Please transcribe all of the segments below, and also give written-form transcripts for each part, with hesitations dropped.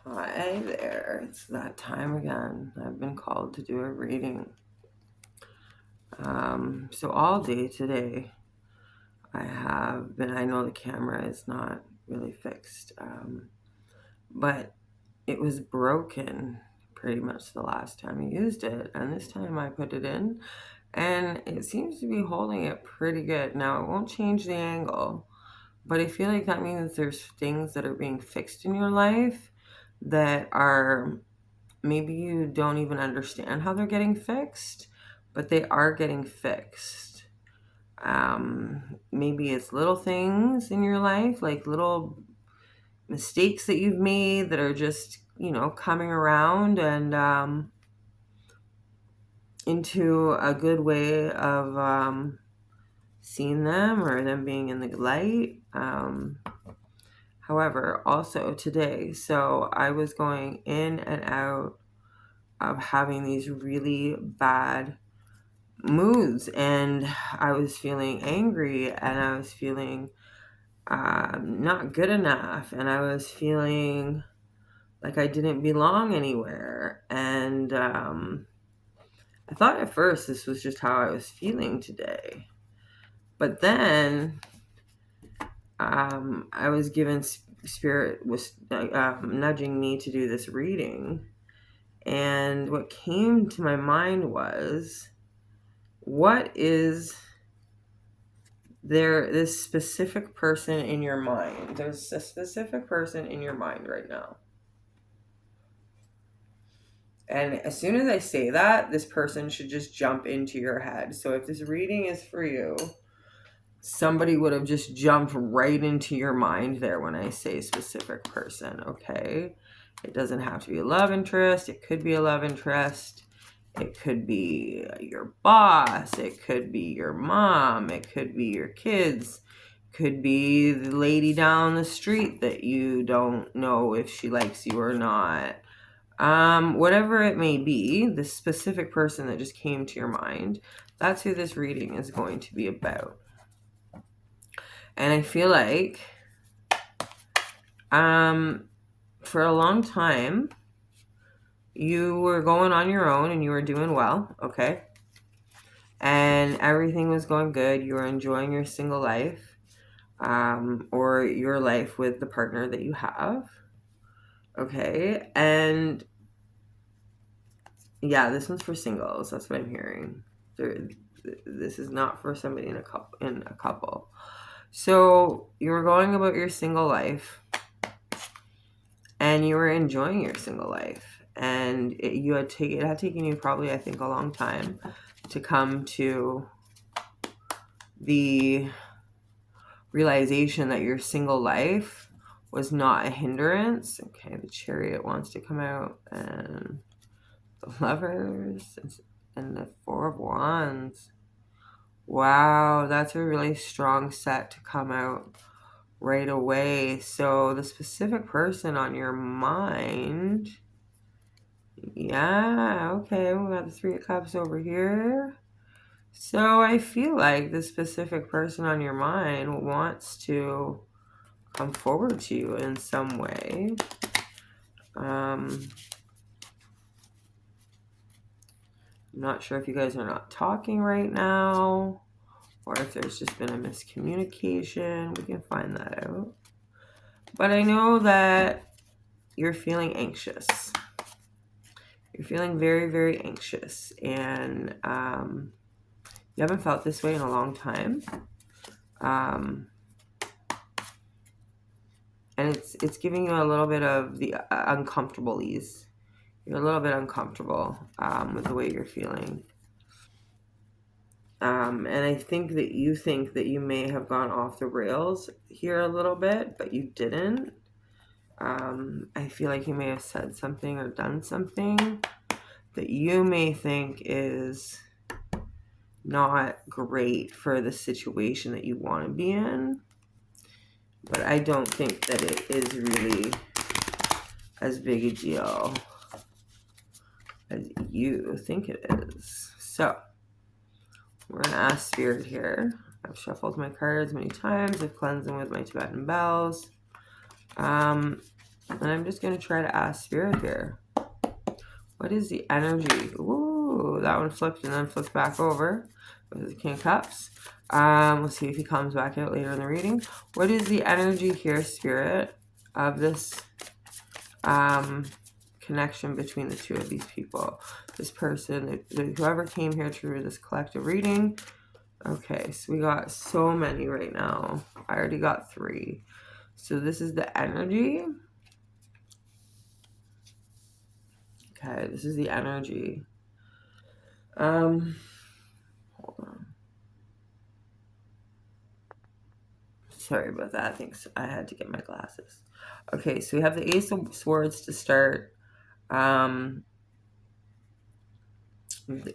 Hi there, it's that time again. I've been called to do a reading. So all day today, I know the camera is not really fixed, but it was broken pretty much the last time I used it. And this time I put it in and it seems to be holding it pretty good. Now it won't change the angle, but I feel like that means there's things that are being fixed in your life that are maybe you don't even understand how they're getting fixed, but they are getting fixed. Maybe it's little things in your life, like little mistakes that you've made that are just, coming around and into a good way of seeing them or them being in the light. However, also today, so I was going in and out of having these really bad moods, and I was feeling angry, and I was feeling not good enough, and I was feeling like I didn't belong anywhere. And I thought at first this was just how I was feeling today, but then I was given spirit was nudging me to do this reading, and what came to my mind was, what is this specific person in your mind? There's a specific person in your mind right now. And as soon as I say that, this person should just jump into your head. So if this reading is for you, somebody would have just jumped right into your mind there when I say specific person, okay? It doesn't have to be a love interest. It could be a love interest. It could be your boss. It could be your mom. It could be your kids. It could be the lady down the street that you don't know if she likes you or not. Whatever it may be, the specific person that just came to your mind, that's who this reading is going to be about. And I feel like for a long time, you were going on your own and you were doing well, okay? And everything was going good. You were enjoying your single life, or your life with the partner that you have, okay? And yeah, this one's for singles. That's what I'm hearing. This is not for somebody in a couple. So you were going about your single life, and you were enjoying your single life, and it had taken you probably, I think, a long time to come to the realization that your single life was not a hindrance. Okay, the Chariot wants to come out, and the Lovers, and the Four of Wands. Wow, that's a really strong set to come out right away. So the specific person on your mind, yeah, okay, we got the Three of Cups over here. So I feel like the specific person on your mind wants to come forward to you in some way. I'm not sure if you guys are not talking right now, or if there's just been a miscommunication. We can find that out. But I know that you're feeling anxious. You're feeling very, very anxious, and you haven't felt this way in a long time. And it's giving you a little bit of the uncomfortable ease. You're a little bit uncomfortable with the way you're feeling. And I think that you may have gone off the rails here a little bit, but you didn't. I feel like you may have said something or done something that you may think is not great for the situation that you want to be in. But I don't think that it is really as big a deal as you think it is. So we're going to ask Spirit here. I've shuffled my cards many times. I've cleansed them with my Tibetan bells. And I'm just going to try to ask Spirit here. What is the energy? Ooh, that one flipped and then flipped back over. With the King of Cups. Let's see if he comes back out later in the reading. What is the energy here, Spirit, of this connection between the two of these people? This person, whoever came here through this collective reading. Okay, so we got so many right now. I already got 3. So this is the energy. Okay, this is the energy. Hold on. Sorry about that. I think I had to get my glasses. Okay, so we have the Ace of Swords to start.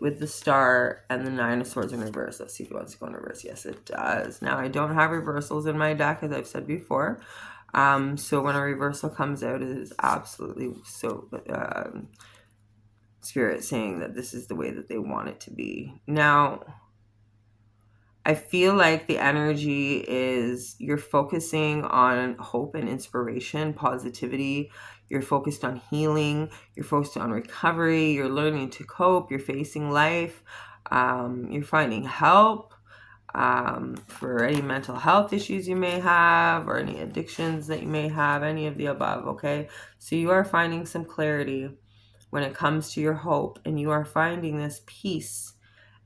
With the Star and the 9 of Swords in reverse. Let's see if it wants to go in reverse. Yes, it does. Now, I don't have reversals in my deck, as I've said before. So when a reversal comes out, it is absolutely so Spirit saying that this is the way that they want it to be. Now, I feel like the energy is you're focusing on hope and inspiration, positivity. You're focused on healing. You're focused on recovery. You're learning to cope. You're facing life. You're finding help for any mental health issues you may have or any addictions that you may have, any of the above, okay? So you are finding some clarity when it comes to your hope, and you are finding this peace,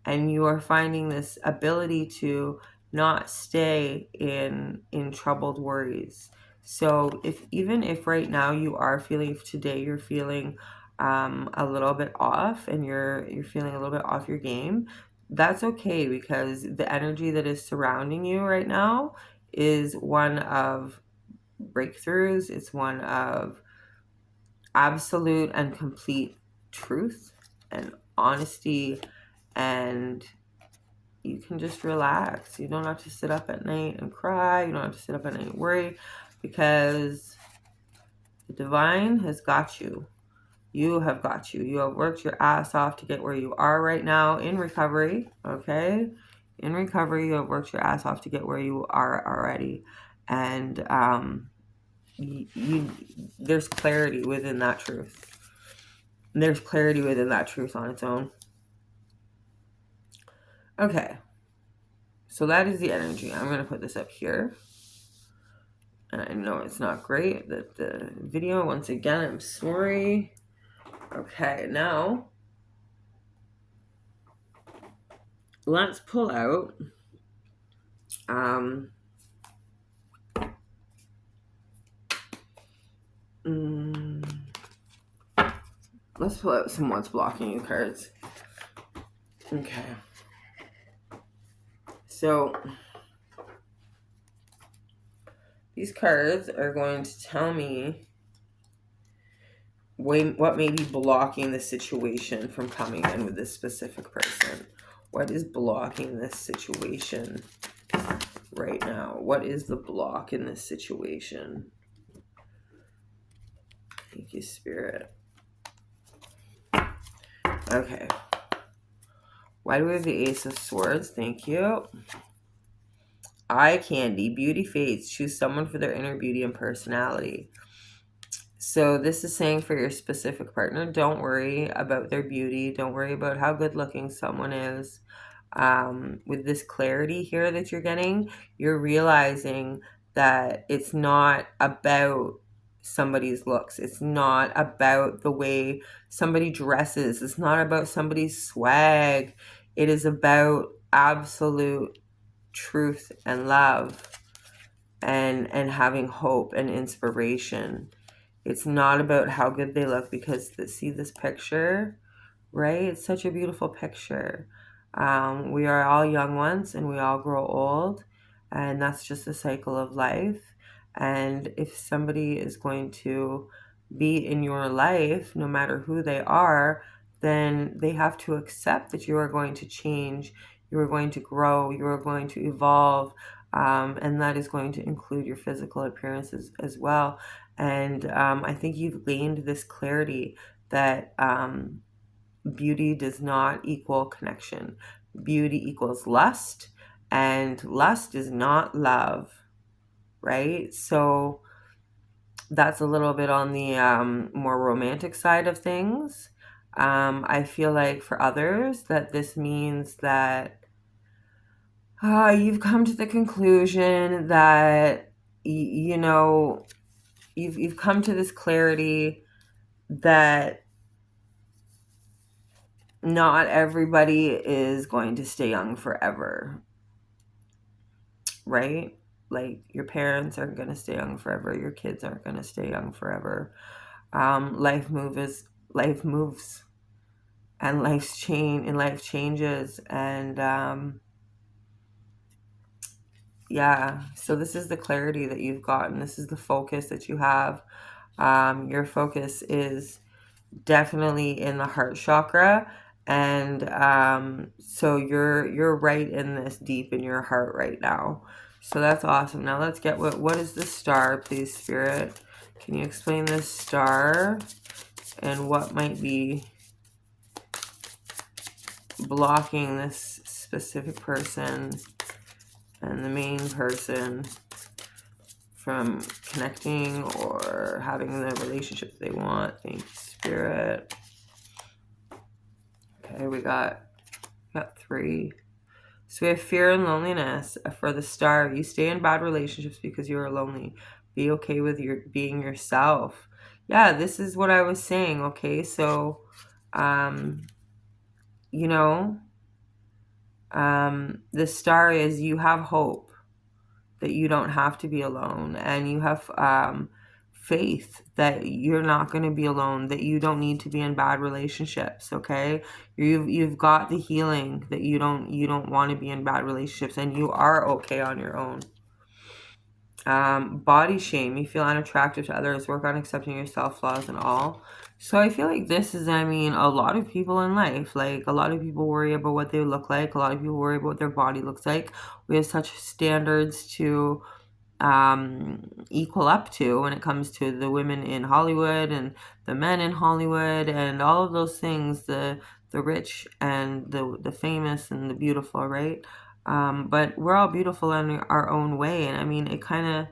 and you are finding this ability to not stay in troubled worries. So even if right now you are feeling, if today you're feeling a little bit off, and you're feeling a little bit off your game, that's okay, because the energy that is surrounding you right now is one of breakthroughs. It's one of absolute and complete truth and honesty, and you can just relax. You don't have to sit up at night and cry. You don't have to sit up at night and worry, because the divine has got you. You have got you. You have worked your ass off to get where you are right now in recovery, okay? In recovery, you have worked your ass off to get where you are already. And there's clarity within that truth. There's clarity within that truth on its own. Okay. So that is the energy. I'm going to put this up here. And I know it's not great, that the video, once again, I'm sorry. Okay, now let's pull out let's pull out some What's Blocking You cards. Okay. So these cards are going to tell me what may be blocking the situation from coming in with this specific person. What is blocking this situation right now? What is the block in this situation? Thank you, Spirit. Okay. Why do we have the Ace of Swords? Thank you. Eye candy. Beauty fades. Choose someone for their inner beauty and personality. So this is saying for your specific partner, don't worry about their beauty. Don't worry about how good looking someone is. With this clarity here that you're getting, you're realizing that it's not about somebody's looks. It's not about the way somebody dresses. It's not about somebody's swag. It is about absolute truth and love, and having hope and inspiration. It's not about how good they look, because see this picture, right? It's such a beautiful picture. We are all young once, and we all grow old, and that's just the cycle of life. And if somebody is going to be in your life, no matter who they are, then they have to accept that you are going to change, you are going to grow, you are going to evolve, and that is going to include your physical appearances as well. And I think you've gained this clarity that beauty does not equal connection. Beauty equals lust, and lust is not love, right? So that's a little bit on the more romantic side of things. I feel like for others that this means that you've come to the conclusion that you know you've come to this clarity that not everybody is going to stay young forever, right? Like your parents aren't going to stay young forever, your kids aren't going to stay young forever. Life moves, and life changes, and yeah. So this is the clarity that you've gotten. This is the focus that you have. Your focus is definitely in the heart chakra, and so you're right in this, deep in your heart right now. So that's awesome. Now let's get what is the star, please, Spirit? Can you explain this star and what might be blocking this specific person and the main person from connecting or having the relationship they want? Thank you, Spirit. Okay, we got 3. So we have fear and loneliness. For the star, you stay in bad relationships because you are lonely. Be okay with being yourself. Yeah, this is what I was saying. Okay, so you know, the star is you have hope that you don't have to be alone, and you have faith that you're not going to be alone, that you don't need to be in bad relationships. Okay, you've got the healing that you don't want to be in bad relationships, and you are okay on your own. Body shame, you feel unattractive to others, work on accepting yourself, flaws and all. So I feel like this is, I mean, a lot of people in life, like a lot of people worry about what they look like, a lot of people worry about what their body looks like. We have such standards to equal up to when it comes to the women in Hollywood and the men in Hollywood and all of those things, the rich and the famous and the beautiful, right? But we're all beautiful in our own way, and I mean, it kind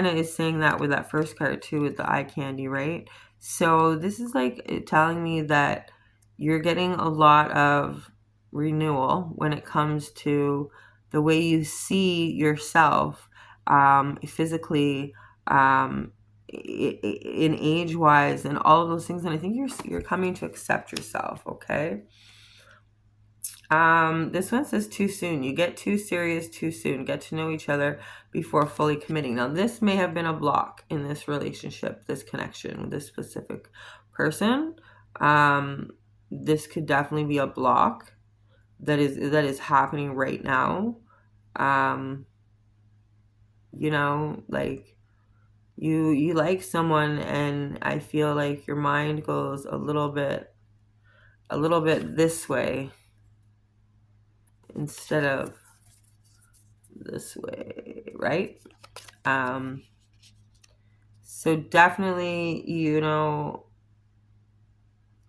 of is saying that with that first card too, with the eye candy, right? So this is like telling me that you're getting a lot of renewal when it comes to the way you see yourself, physically, in age wise, and all of those things. And I think you're coming to accept yourself. Okay. This one says too soon. You get too serious too soon. Get to know each other before fully committing. Now, this may have been a block in this relationship, this connection with this specific person. This could definitely be a block that is happening right now. Like you like someone, and I feel like your mind goes a little bit this way instead of this way, right? So definitely,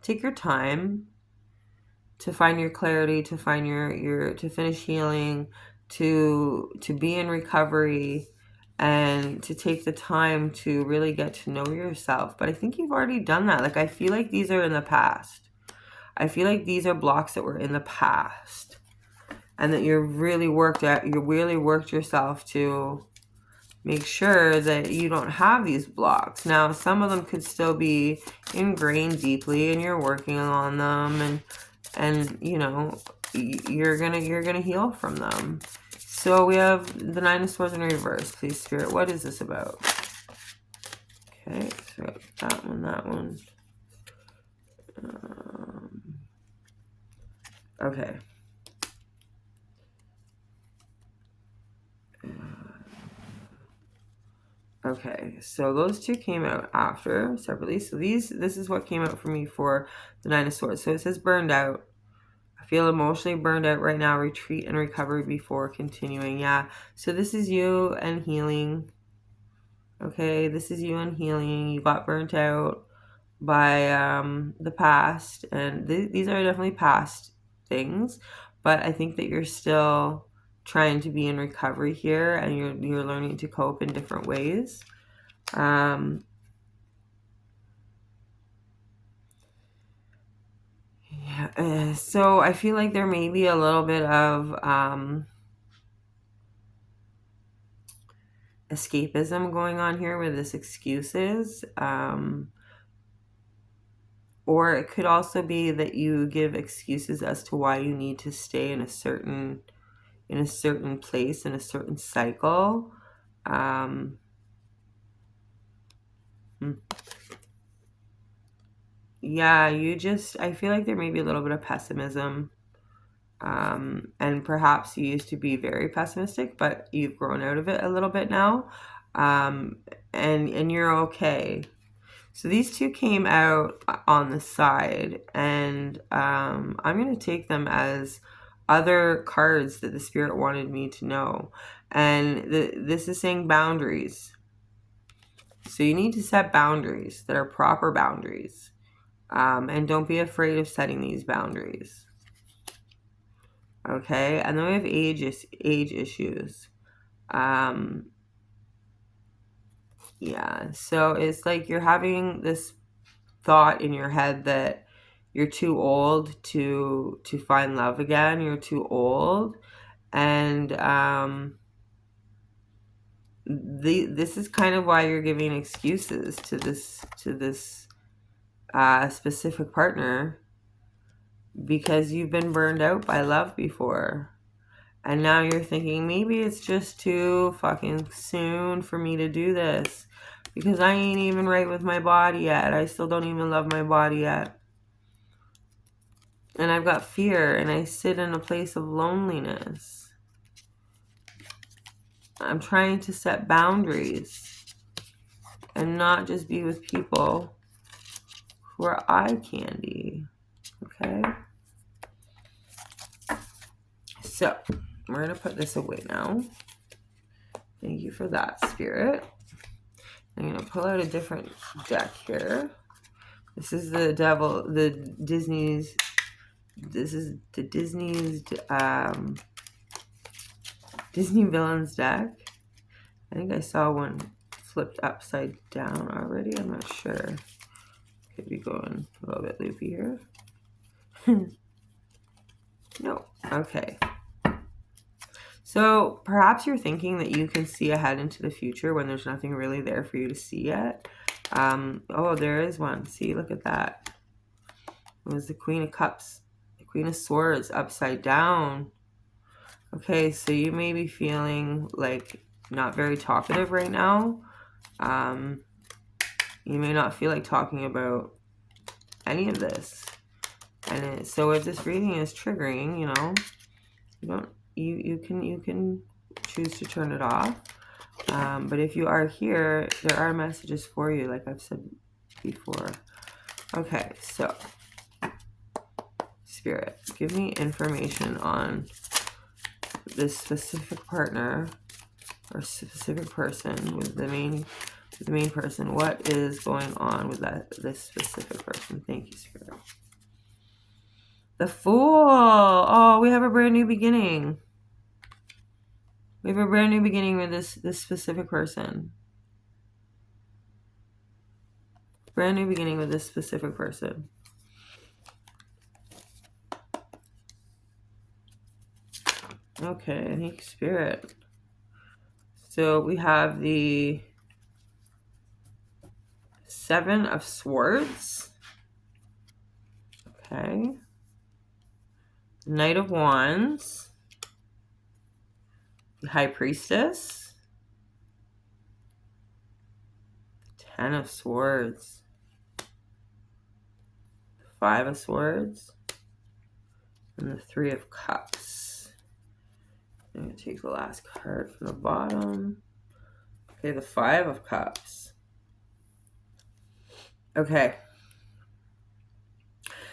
take your time to find your clarity, to find your to finish healing, to be in recovery, and to take the time to really get to know yourself. But I think you've already done that. Like, I feel like these are in the past. I feel like these are blocks that were in the past, and that you really worked yourself to make sure that you don't have these blocks. Now, some of them could still be ingrained deeply, and you're working on them, and you're gonna heal from them. So we have the 9 of Swords in reverse. Please, Spirit, what is this about? Okay, so that one. Okay. Okay, so those two came out after separately. So this is what came out for me for the 9 of Swords. So it says burned out. I feel emotionally burned out right now. Retreat and recovery before continuing. Yeah. So this is you and healing. Okay, this is you and healing. You got burnt out by the past, and these are definitely past things. But I think that you're still trying to be in recovery here, and you're learning to cope in different ways. Yeah, so I feel like there may be a little bit of escapism going on here with this excuses. Or it could also be that you give excuses as to why you need to stay in a certain place, in a certain cycle. Hmm. Yeah, I feel like there may be a little bit of pessimism. And perhaps you used to be very pessimistic, but you've grown out of it a little bit now. Um, and you're okay. So these two came out on the side, and I'm going to take them as other cards that the spirit wanted me to know. And this is saying boundaries. So you need to set boundaries that are proper boundaries. And don't be afraid of setting these boundaries. Okay, and then we have age issues. Yeah, so it's like you're having this thought in your head that you're too old to find love again. You're too old, and this is kind of why you're giving excuses to this specific partner, because you've been burned out by love before. And now you're thinking, maybe it's just too fucking soon for me to do this because I ain't even right with my body yet. I still don't even love my body yet. And I've got fear, and I sit in a place of loneliness. I'm trying to set boundaries and not just be with people who are eye candy. Okay? So, we're going to put this away now. Thank you for that, Spirit. I'm going to pull out a different deck here. This is the Disney's Disney Villains deck. I think I saw one flipped upside down already. I'm not sure. Could be going a little bit loopy here. No. Okay. So perhaps you're thinking that you can see ahead into the future when there's nothing really there for you to see yet. Oh, there is one. See, look at that. It was the Queen of Cups, the Queen of Swords upside down. Okay, so you may be feeling like not very talkative right now. You may not feel like talking about any of this. And so if this reading is triggering, you can choose to turn it off. But if you are here, there are messages for you, like I've said before. Okay, so Spirit, give me information on this specific partner or specific person with the main person. What is going on with this specific person? Thank you, Spirit. The Fool. Oh, we have a brand new beginning. We have a brand new beginning with this specific person. Brand new beginning with this specific person. Okay, thank you, Spirit. So we have the Seven of Swords. Okay. Knight of Wands. The High Priestess. The Ten of Swords. The Five of Swords. And the Three of Cups. I'm going to take the last card from the bottom. Okay, the Five of Cups. Okay.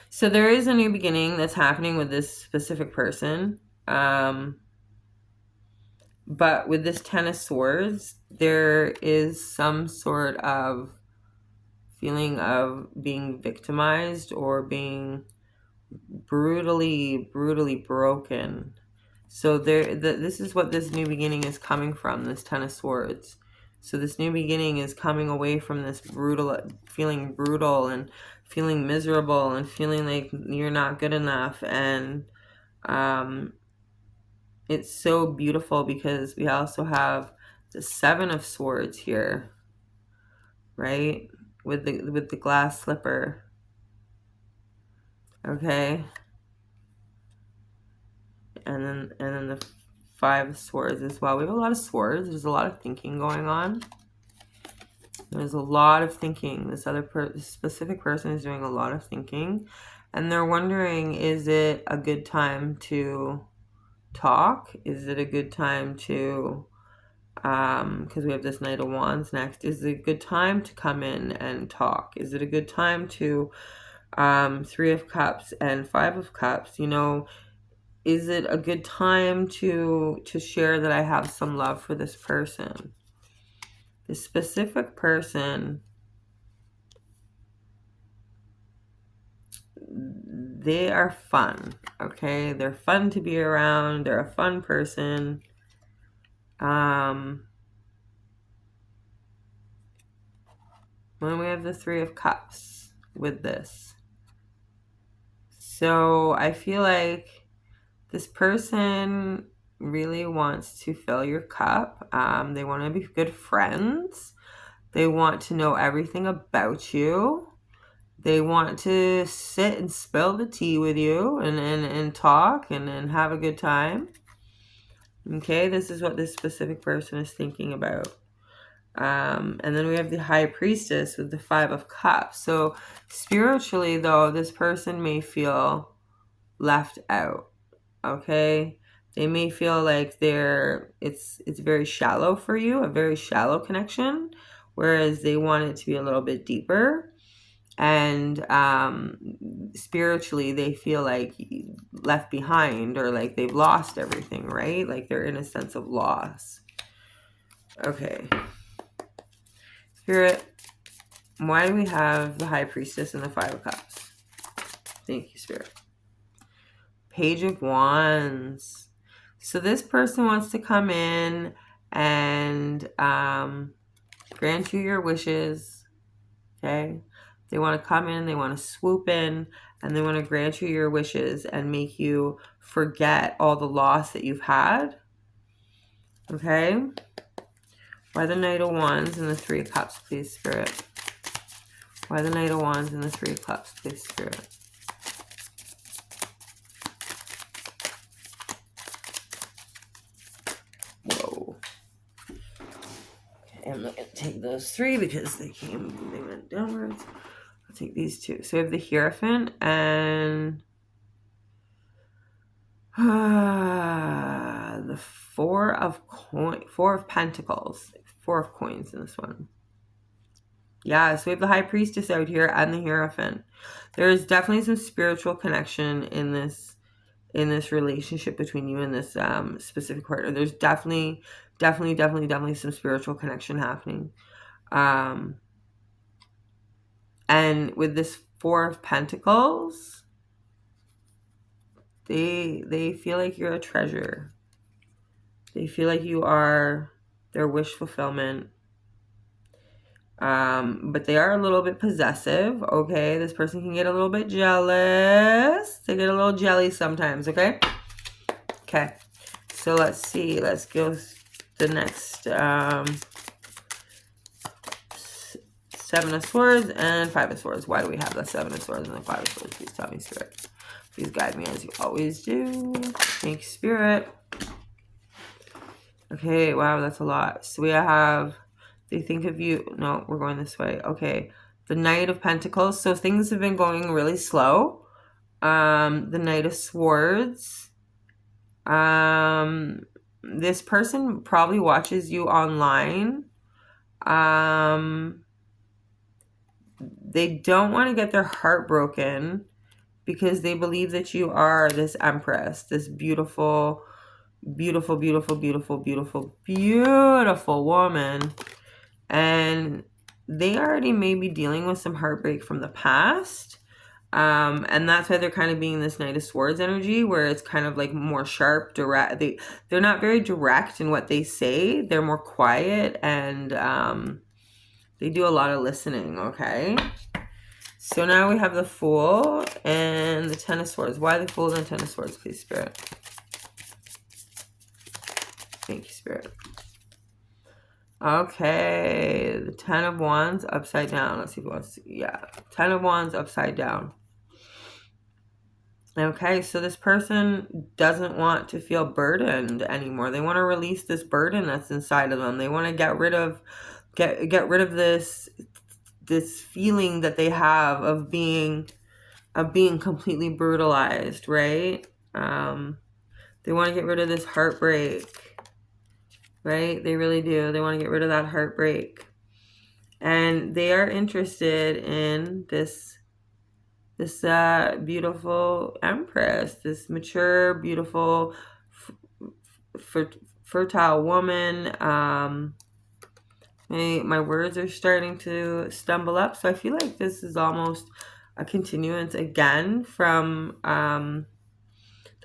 So there is a new beginning that's happening with this specific person. But with this Ten of Swords, there is some sort of feeling of being victimized or being brutally broken. So this is what this new beginning is coming from, this Ten of Swords. So this new beginning is coming away from this feeling brutal and feeling miserable and feeling like you're not good enough. And it's so beautiful because we also have the Seven of Swords here, right? With the glass slipper. Okay. And then the Five of Swords as well. We have a lot of swords. There's a lot of thinking going on. There's a lot of thinking. This other specific person is doing a lot of thinking. And they're wondering, is it a good time to talk? Is it a good time to, because we have this Knight of Wands next, is it a good time to come in and talk? Is it a good time to, Three of Cups and Five of Cups, you know, is it a good time to share that I have some love for this person? This specific person, they are fun, okay? They're fun to be around. They're a fun person. When we have the Three of Cups with this. So I feel like this person really wants to fill your cup. They want to be good friends. They want to know everything about you. They want to sit and spill the tea with you and talk and have a good time. Okay, this is what this specific person is thinking about. And then we have the High Priestess with the Five of Cups. So spiritually, though, this person may feel left out. Okay, they may feel like it's very shallow for you, a very shallow connection, whereas they want it to be a little bit deeper. And spiritually, they feel like left behind, or like they've lost everything, right? Like they're in a sense of loss. Okay. Spirit, why do we have the High Priestess and the Five of Cups? Thank you, Spirit. Page of Wands. So this person wants to come in and grant you your wishes. Okay. They want to come in, they want to swoop in, and they want to grant you your wishes and make you forget all the loss that you've had. Okay. Why the Knight of Wands and the Three of Cups, please, Spirit? Why the Knight of Wands and the Three of Cups, please, Spirit? Whoa. Okay, I'm not going to take those three because they went downwards. I'll take these two. So we have the Hierophant and the Four of Pentacles. Four of Coins in this one. Yeah, so we have the High Priestess out here and the Hierophant. There is definitely some spiritual connection in this relationship between you and this specific partner. There's definitely some spiritual connection happening. And with this Four of Pentacles, they feel like you're a treasure. They feel like you are their wish fulfillment. But they are a little bit possessive, okay? This person can get a little bit jealous. They get a little jelly sometimes, okay? Okay. So let's see. Let's go the next Seven of Swords and Five of Swords. Why do we have the Seven of Swords and the Five of Swords? Please tell me, Spirit. Please guide me as you always do. Thank you, Spirit. Okay, wow, that's a lot. So we have, they think of you. No, we're going this way. Okay, the Knight of Pentacles. So things have been going really slow. The Knight of Swords. This person probably watches you online. They don't want to get their heart broken because they believe that you are this Empress, this beautiful woman. And they already may be dealing with some heartbreak from the past. And that's why they're kind of being this Knight of Swords energy, where it's kind of like more sharp, direct. They're not very direct in what they say. They're more quiet, and they do a lot of listening. Okay. So now we have the Fool and the Ten of Swords. Why the Fool and the Ten of Swords, please, Spirit? Thank you, Spirit. Okay, the Ten of Wands upside down. Let's see if we want to see. Yeah, Ten of Wands upside down. Okay, so this person doesn't want to feel burdened anymore. They want to release this burden that's inside of them. They want to get rid of this feeling that they have of being completely brutalized, right? They want to get rid of this heartbreak, right? They really do. They want to get rid of that heartbreak. And they are interested in this beautiful Empress, this mature, beautiful, fertile woman. My words are starting to stumble up, so I feel like this is almost a continuance again from the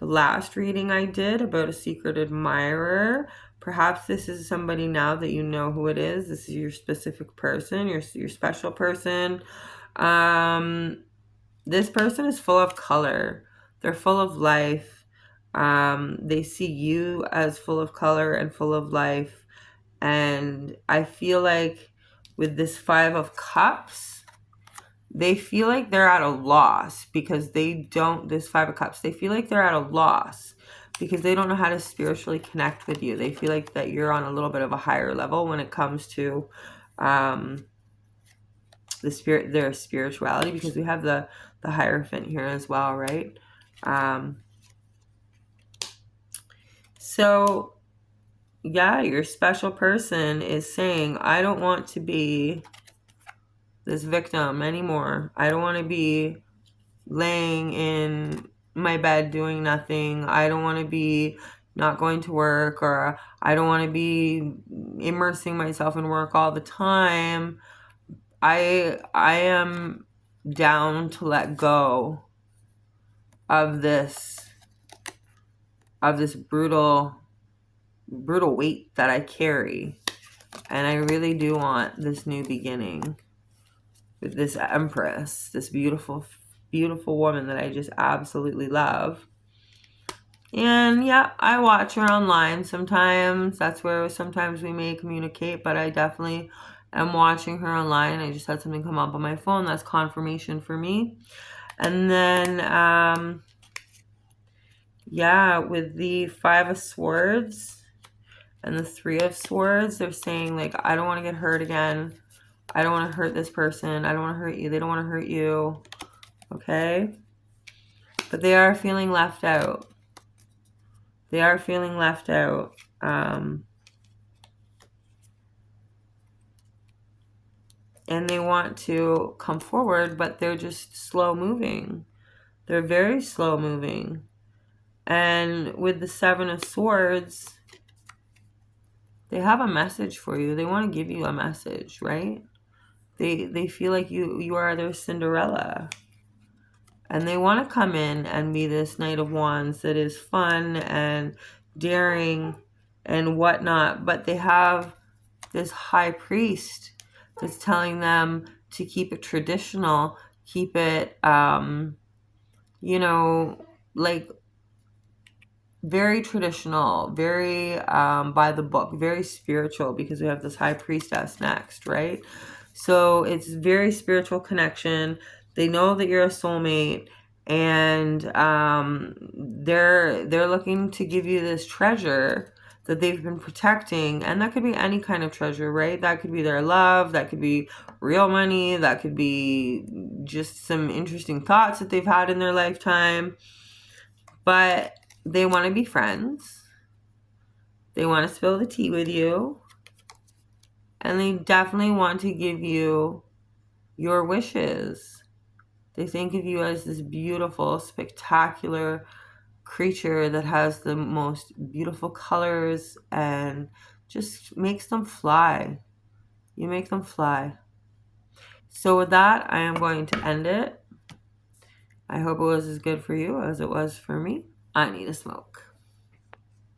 last reading I did about a secret admirer. Perhaps this is somebody now that you know who it is. This is your specific person, your special person. This person is full of color. They're full of life. They see you as full of color and full of life. And I feel like with this Five of Cups, they feel like they're at a loss because this Five of Cups, they feel like they're at a loss because they don't know how to spiritually connect with you. They feel like that you're on a little bit of a higher level when it comes to their spirituality, because we have the Hierophant here as well, right? So yeah, your special person is saying, I don't want to be this victim anymore. I don't want to be laying in my bed doing nothing. I don't want to be not going to work, or I don't want to be immersing myself in work all the time. I am down to let go of this brutal weight that I carry. And I really do want this new beginning with this Empress, this beautiful, beautiful woman that I just absolutely love. And yeah, I watch her online sometimes. That's where sometimes we may communicate, but I definitely am watching her online. I just had something come up on my phone. That's confirmation for me. And then, yeah, with the Five of Swords and the Three of Swords, they're saying, like, I don't want to get hurt again. I don't want to hurt this person. I don't want to hurt you. They don't want to hurt you. Okay? But they are feeling left out. They are feeling left out. And they want to come forward, but they're just slow moving. They're very slow moving. And with the Seven of Swords, they have a message for you. They want to give you a message, right? They feel like you are their Cinderella. And they want to come in and be this Knight of Wands that is fun and daring and whatnot. But they have this High Priest that's telling them to keep it traditional, keep it, like very traditional, very by the book, very spiritual, because we have this High Priestess next, right? So it's very spiritual connection. They know that you're a soulmate, and they're looking to give you this treasure that they've been protecting. And that could be any kind of treasure, right? That could be their love, that could be real money, that could be just some interesting thoughts that they've had in their lifetime. But they want to be friends. They want to spill the tea with you. And they definitely want to give you your wishes. They think of you as this beautiful, spectacular creature that has the most beautiful colors and just makes them fly. You make them fly. So with that, I am going to end it. I hope it was as good for you as it was for me. I need a smoke.